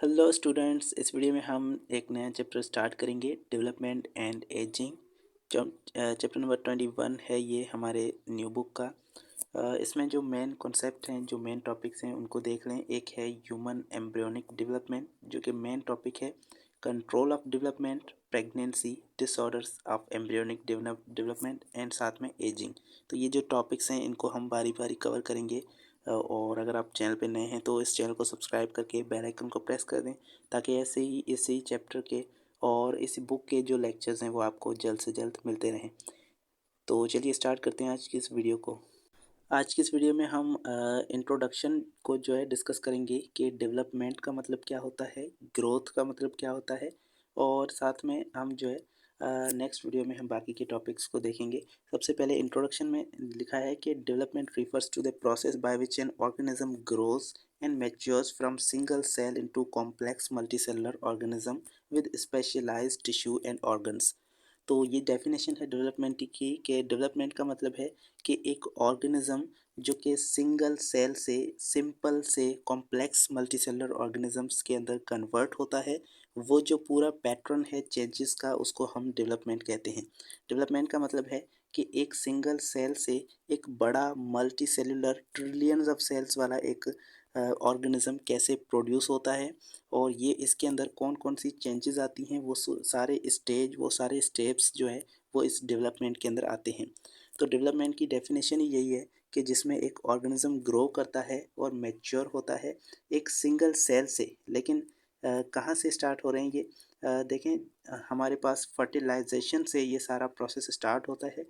Hello students, इस video में हम एक नया चैप्टर स्टार्ट करेंगे, development and ageing. Chapter number 21 है ये हमारे न्यू बुक का। इसमें जो मेन कॉन्सेप्ट हैं, जो मेन टॉपिक्स हैं उनको देख लें। एक है ह्यूमन एम्ब्रियोनिक डेवलपमेंट, जो कि मेन टॉपिक है। Control of development, pregnancy, disorders of embryonic development and साथ में एजिंग। तो ये जो टॉपिक्स हैं इनको हम बारी बारी कवर करेंगे। और अगर आप चैनल पे नए हैं तो इस चैनल को सब्सक्राइब करके बेल आइकन को प्रेस कर दें, ताकि ऐसे ही इसी चैप्टर के और इसी बुक के जो लेक्चर्स हैं वो आपको जल्द से जल्द मिलते रहें। तो चलिए स्टार्ट करते हैं आज की इस वीडियो को। आज की इस वीडियो में हम इंट्रोडक्शन को जो है डिस्कस करेंगे कि डेवलपमेंट का मतलब क्या होता है, ग्रोथ का मतलब क्या होता है, और साथ में हम जो है नेक्स्ट वीडियो में हम बाकी के टॉपिक्स को देखेंगे। सबसे पहले इंट्रोडक्शन में लिखा है कि development refers to the process by which an organism grows and matures from single cell into complex multicellular organism with specialised tissue and organs. तो ये डेफिनेशन है डेवलपमेंट की, कि डेवलपमेंट का मतलब है कि एक ऑर्गेनिज्म जो कि सिंगल सेल से सिंपल से कॉम्प्लेक्स मल्टीसेलुलर ऑर्गेनिजम्स के अंदर कन्वर्ट होता है, वो जो पूरा पैटर्न है चेंजेस का, उसको हम डेवलपमेंट कहते हैं। डेवलपमेंट का मतलब है कि एक सिंगल सेल से एक बड़ा multi cellular trillions of cells वाला एक ऑर्गेनिज्म कैसे प्रोड्यूस होता है, और ये इसके अंदर कौन कौन सी चेंजेस आती हैं, वो सारे स्टेज, वो सारे स्टेप्स जो है वो इस डेवलपमेंट के अंदर आते हैं। तो डेवलपमेंट की डेफिनेशन ही यही है कि जिसमें एक ऑर्गेनिज्म ग्रो करता है और मैच्योर होता है एक सिंगल सेल से। लेकिन कहाँ से स्टार्ट हो रहे हैं ये? देखें, हमारे पास फर्टिलाइजेशन से ये सारा प्रोसेस स्टार्ट होता है।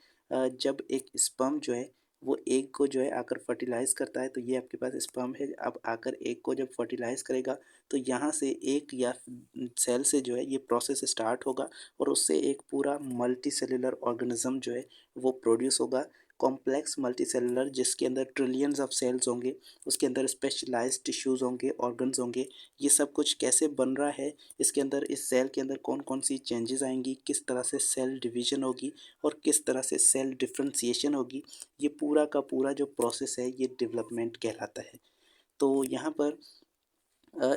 जब एक स्पर्म जो है वो एग को जो है आकर फर्टिलाइज़ करता है, तो ये आपके पास स्पर्म है। अब आकर एग को जब फर्टिलाइज़ करेगा तो यहाँ से एक या सेल से जो है ये प्रोसेस स्टार्ट होगा, और उससे एक पूरा मल्टी सेलुलर ऑर्गेनिज्म जो है वो प्रोड्यूस होगा। कॉम्प्लेक्स मल्टी सेलुलर, जिसके अंदर ट्रिलियंस ऑफ सेल्स होंगे, उसके अंदर स्पेशलाइज्ड टिश्यूज़ होंगे, ऑर्गन्स होंगे। ये सब कुछ कैसे बन रहा है, इसके अंदर, इस सेल के अंदर कौन कौन सी चेंजेस आएंगी, किस तरह से सेल डिवीजन होगी और किस तरह से सेल डिफ्रेंसिएशन होगी, ये पूरा का पूरा जो प्रोसेस है ये डेवलपमेंट कहलाता है। तो यहाँ पर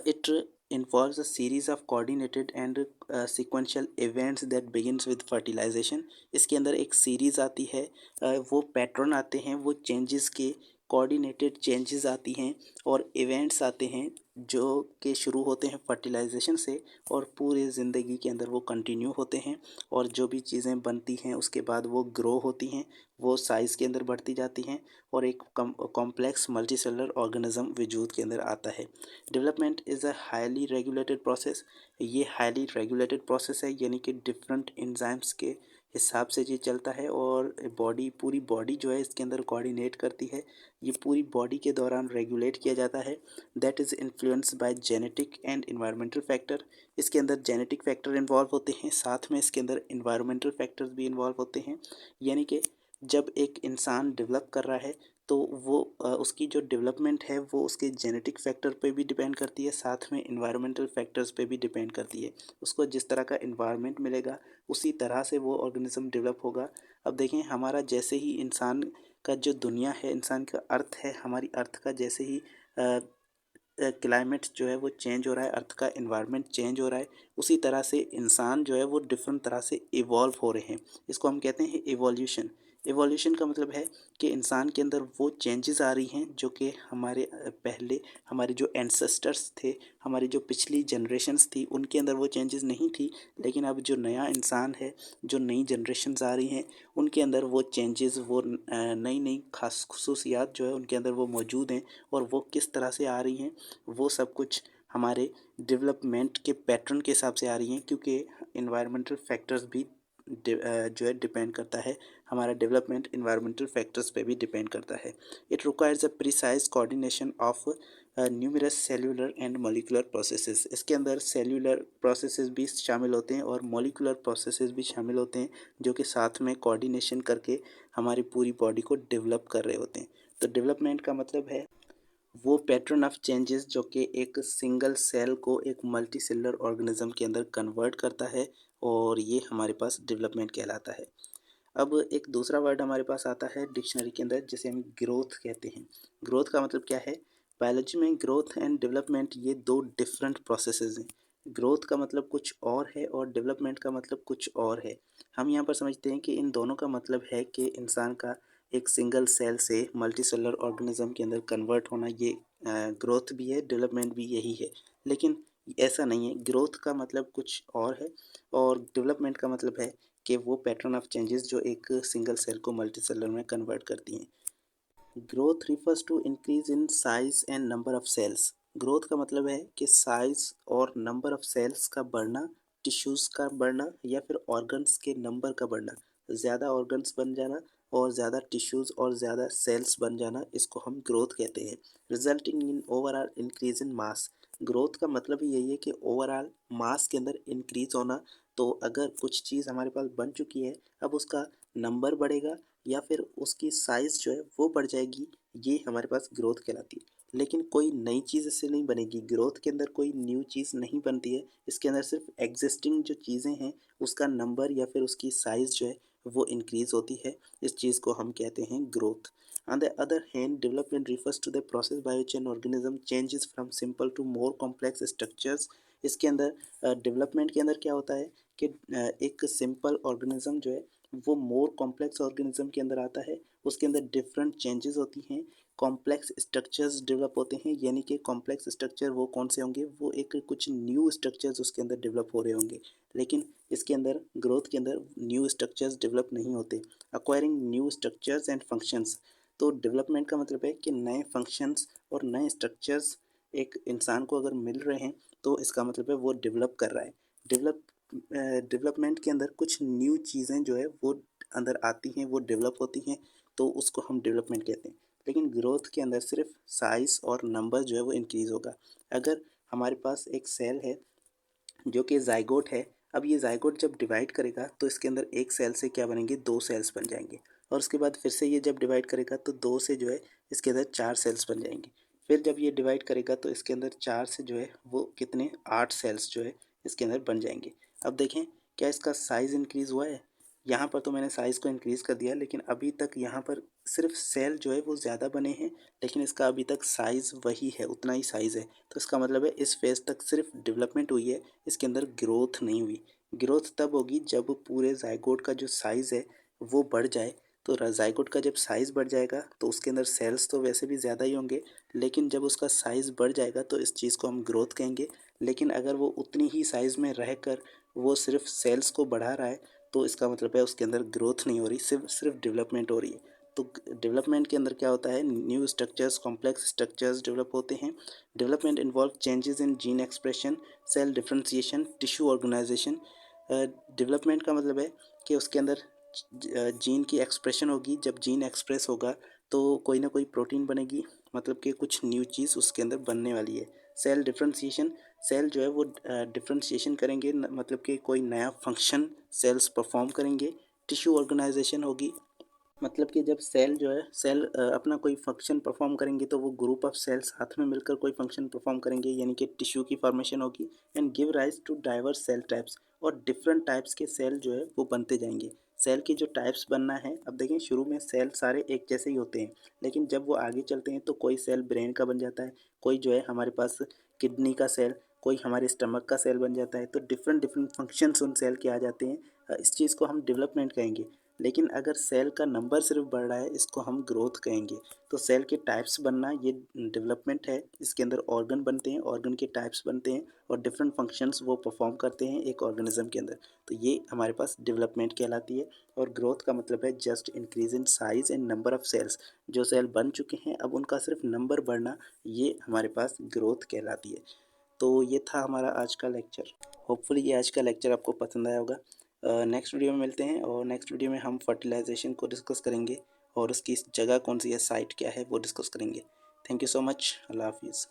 it involves a series of coordinated and sequential events that begins with fertilization। इसके अंदर एक सीरीज़ आती है, वो पैटर्न आते हैं, वो चेंजेस के कोऑर्डिनेटेड चेंजेस आती हैं, और इवेंट्स आते हैं जो कि शुरू होते हैं फर्टिलाइजेशन से और पूरे ज़िंदगी के अंदर वो कंटिन्यू होते हैं। और जो भी चीज़ें बनती हैं उसके बाद वो ग्रो होती हैं, वो साइज़ के अंदर बढ़ती जाती हैं, और एक कॉम्प्लेक्स मल्टीसेलुलर ऑर्गेनिज्म वजूद के अंदर आता है। Development is a highly regulated process. ये हाईली रेगुलेटेड प्रोसेस है, यानी कि डिफरेंट एंजाइम्स के हिसाब से ये चलता है, और बॉडी, पूरी बॉडी जो है इसके अंदर कोऑर्डिनेट करती है। ये पूरी बॉडी के दौरान रेगुलेट किया जाता है। That is influenced by genetic and environmental factor. इसके अंदर जेनेटिक फैक्टर इन्वॉल्व होते हैं, साथ में इसके अंदर इन्वायरमेंटल फैक्टर्स भी इन्वॉल्व होते हैं। यानी कि जब एक इंसान डेवलप कर रहा है तो वो उसकी जो डेवलपमेंट है वो उसके जेनेटिक फैक्टर पे भी डिपेंड करती है, साथ में इन्वायरमेंटल फैक्टर्स पे भी डिपेंड करती है। उसको जिस तरह का इन्वायरमेंट मिलेगा उसी तरह से वो ऑर्गेनिज्म डेवलप होगा। अब देखें, हमारा जैसे ही इंसान का जो दुनिया है, इंसान का अर्थ है, हमारी अर्थ का जैसे ही क्लाइमेट जो है वो चेंज हो रहा है, अर्थ का इन्वायरमेंट चेंज हो रहा है, उसी तरह से इंसान जो है वो डिफरेंट तरह से इवॉल्व हो रहे हैं। इसको हम कहते हैं इवोल्यूशन। इवोल्यूशन का मतलब है कि इंसान के अंदर वो चेंजेस आ रही हैं जो कि हमारे पहले, हमारे जो एंसेस्टर्स थे, हमारी जो पिछली जनरेशन्स थी, उनके अंदर वो चेंजेस नहीं थी। लेकिन अब जो नया इंसान है, जो नई जनरेशन्स आ रही हैं, उनके अंदर वो चेंजेस, वो नई नई खास खसूसियात जो है उनके अंदर वो मौजूद हैं। और वो किस तरह से आ रही हैं, वो सब कुछ हमारे डेवलपमेंट के पैटर्न के हिसाब से आ रही हैं, क्योंकि इन्वायरमेंटल फैक्टर्स भी जो है डिपेंड करता है। हमारा डेवलपमेंट इन्वायरमेंटल फैक्टर्स पे भी डिपेंड करता है। It requires a precise coordination of numerous cellular and molecular processes. इसके अंदर सेल्यूलर प्रोसेसेस भी शामिल होते हैं और मॉलिक्यूलर प्रोसेसेस भी शामिल होते हैं, जो कि साथ में कोऑर्डिनेशन करके हमारी पूरी बॉडी को डेवलप कर रहे होते हैं। तो डेवलपमेंट का मतलब है वो पैटर्न ऑफ चेंजेस जो कि एक सिंगल सेल को एक मल्टी सेलुलर ऑर्गेनिज्म के अंदर कन्वर्ट करता है, और ये हमारे पास डेवलपमेंट कहलाता है। अब एक दूसरा वर्ड हमारे पास आता है डिक्शनरी के अंदर, जिसे हम ग्रोथ कहते हैं। ग्रोथ का मतलब क्या है? बायोलॉजी में ग्रोथ एंड डेवलपमेंट ये दो डिफरेंट प्रोसेसेस हैं। ग्रोथ का मतलब कुछ और है और डेवलपमेंट का मतलब कुछ और है। हम यहाँ पर समझते हैं कि इन दोनों का मतलब है कि इंसान का एक सिंगल सेल से मल्टी सेलुलर ऑर्गेनिज्म के अंदर कन्वर्ट होना, ये ग्रोथ भी है, डेवलपमेंट भी यही है। लेकिन ऐसा नहीं है, ग्रोथ का मतलब कुछ और है और डेवलपमेंट का मतलब है कि वो पैटर्न ऑफ चेंजेस जो एक सिंगल सेल को मल्टी सेलुलर में कन्वर्ट करती हैं। Growth refers to increase in size and number of cells. Growth का मतलब है कि साइज और नंबर ऑफ सेल्स का बढ़ना, टिश्यूज़ का बढ़ना या फिर ऑर्गन्स के नंबर का बढ़ना। ज़्यादा ऑर्गन्स बन जाना और ज़्यादा टिश्यूज़ और ज़्यादा सेल्स बन जाना, इसको हम ग्रोथ कहते हैं। Resulting in overall increase in mass. Growth का मतलब ही यही है कि ओवरऑल मास के अंदर इंक्रीज होना। तो अगर कुछ चीज़ हमारे पास बन चुकी है, अब उसका नंबर बढ़ेगा या फिर उसकी साइज़ जो है वो बढ़ जाएगी, ये हमारे पास ग्रोथ कहलाती है। लेकिन कोई नई चीज़ इससे नहीं बनेगी, ग्रोथ के अंदर कोई न्यू चीज़ नहीं बनती है। इसके अंदर सिर्फ एग्जिस्टिंग जो चीज़ें हैं उसका नंबर या फिर उसकी साइज़ जो है वो इंक्रीज़ होती है। इस चीज़ को हम कहते हैं growth. On the other hand, development refers to the process by which an organism changes from simple to more complex structures. इसके अंदर डेवलपमेंट के अंदर क्या होता है कि एक सिंपल ऑर्गेनिज्म जो है वो मोर कॉम्प्लेक्स ऑर्गेनिज्म के अंदर आता है। उसके अंदर डिफरेंट चेंजेस होती हैं, कॉम्प्लेक्स स्ट्रक्चर्स डेवलप होते हैं। यानी कि कॉम्प्लेक्स स्ट्रक्चर वो कौन से होंगे, वो एक कुछ न्यू स्ट्रक्चर्स उसके अंदर डेवलप हो रहे होंगे। लेकिन इसके अंदर ग्रोथ के अंदर न्यू स्ट्रक्चर्स डेवलप नहीं होते। Acquiring new structures and functions. तो डेवलपमेंट का मतलब है कि नए फंक्शंस और नए स्ट्रक्चर्स एक इंसान को अगर मिल रहे हैं तो इसका मतलब है वो डेवलप कर रहा है। डेवलप डेवलपमेंट के अंदर कुछ न्यू चीज़ें जो है वो अंदर आती हैं, वो डेवलप होती हैं, तो उसको हम डेवलपमेंट कहते हैं। लेकिन ग्रोथ के अंदर सिर्फ साइज़ और नंबर जो है वो इंक्रीज़ होगा। अगर हमारे पास एक सेल है जो कि ज़ाइगोट है, अब ये ज़ाइगोट जब डिवाइड करेगा तो इसके अंदर एक सेल से क्या बनेंगे, दो सेल्स बन जाएंगे। और उसके बाद फिर से ये जब डिवाइड करेगा तो दो से जो है इसके अंदर चार सेल्स बन जाएंगे। फिर जब ये डिवाइड करेगा तो इसके अंदर चार से जो है वो कितने, आठ सेल्स जो है इसके अंदर बन जाएंगे। अब देखें क्या इसका साइज़ इंक्रीज़ हुआ है। यहाँ पर तो मैंने साइज़ को इंक्रीज़ कर दिया, लेकिन अभी तक यहाँ पर सिर्फ सेल जो है वो ज़्यादा बने हैं, लेकिन इसका अभी तक साइज़ वही है, उतना ही साइज़ है। तो इसका मतलब है इस फेज़ तक सिर्फ डेवलपमेंट हुई है, इसके अंदर ग्रोथ नहीं हुई। ग्रोथ तब होगी जब पूरे ज़ाइगोट का जो साइज़ है वो बढ़ जाए। तो ज़ाइगोट का जब साइज़ बढ़ जाएगा तो उसके अंदर सेल्स तो वैसे भी ज़्यादा ही होंगे, लेकिन जब उसका साइज़ बढ़ जाएगा तो इस चीज़ को हम ग्रोथ कहेंगे। लेकिन अगर वो उतनी ही साइज़ में रहकर वो सिर्फ सेल्स को बढ़ा रहा है तो इसका मतलब है उसके अंदर ग्रोथ नहीं हो रही, सिर्फ सिर्फ डेवलपमेंट हो रही है। तो डेवलपमेंट के अंदर क्या होता है, new structures, complex structures develop होते हैं। Development involve changes in gene expression, cell differentiation, tissue organisation. Development का मतलब है कि उसके अंदर जीन की एक्सप्रेशन होगी। जब जीन एक्सप्रेस होगा तो कोई ना कोई प्रोटीन बनेगी, मतलब कि कुछ न्यू चीज़ उसके अंदर बनने वाली है। सेल डिफरेंशिएशन, सेल जो है वो डिफरेंशिएशन करेंगे, मतलब कि कोई नया फंक्शन सेल्स परफॉर्म करेंगे। टिश्यू ऑर्गेनाइजेशन होगी, मतलब कि जब सेल जो है सेल अपना कोई फंक्शन परफॉर्म करेंगे तो वो ग्रुप ऑफ सेल साथ में मिलकर कोई फंक्शन परफॉर्म करेंगे, यानी कि टिश्यू की फॉर्मेशन होगी। And give rise to diverse cell types, और डिफरेंट टाइप्स के सेल जो है वो बनते जाएंगे। सेल की जो टाइप्स बनना है, अब देखें शुरू में सेल सारे एक जैसे ही होते हैं, लेकिन जब वो आगे चलते हैं तो कोई सेल ब्रेन का बन जाता है, कोई जो है हमारे पास किडनी का सेल, कोई हमारे स्टमक का सेल बन जाता है। तो डिफरेंट डिफरेंट फंक्शंस उन सेल के आ जाते हैं। इस चीज़ को हम डेवलपमेंट कहेंगे। लेकिन अगर सेल का नंबर सिर्फ बढ़ रहा है, इसको हम ग्रोथ कहेंगे। तो सेल के टाइप्स बनना ये डेवलपमेंट है। इसके अंदर ऑर्गन बनते हैं, ऑर्गन के टाइप्स बनते हैं और डिफरेंट फंक्शंस वो परफॉर्म करते हैं एक ऑर्गेनिज्म के अंदर। तो ये हमारे पास डेवलपमेंट कहलाती है। और ग्रोथ का मतलब है just increase in size and number of cells. जो सेल बन चुके हैं अब उनका सिर्फ नंबर बढ़ना, ये हमारे पास ग्रोथ कहलाती है। तो ये था हमारा आज का लेक्चर। होपफुली ये आज का लेक्चर आपको पसंद आया होगा। नेक्स्ट वीडियो में मिलते हैं और नेक्स्ट वीडियो में हम फर्टिलाइजेशन को डिस्कस करेंगे और उसकी जगह कौन सी है, साइट क्या है, वो डिस्कस करेंगे। Thank you so much. Allah हाफिज़।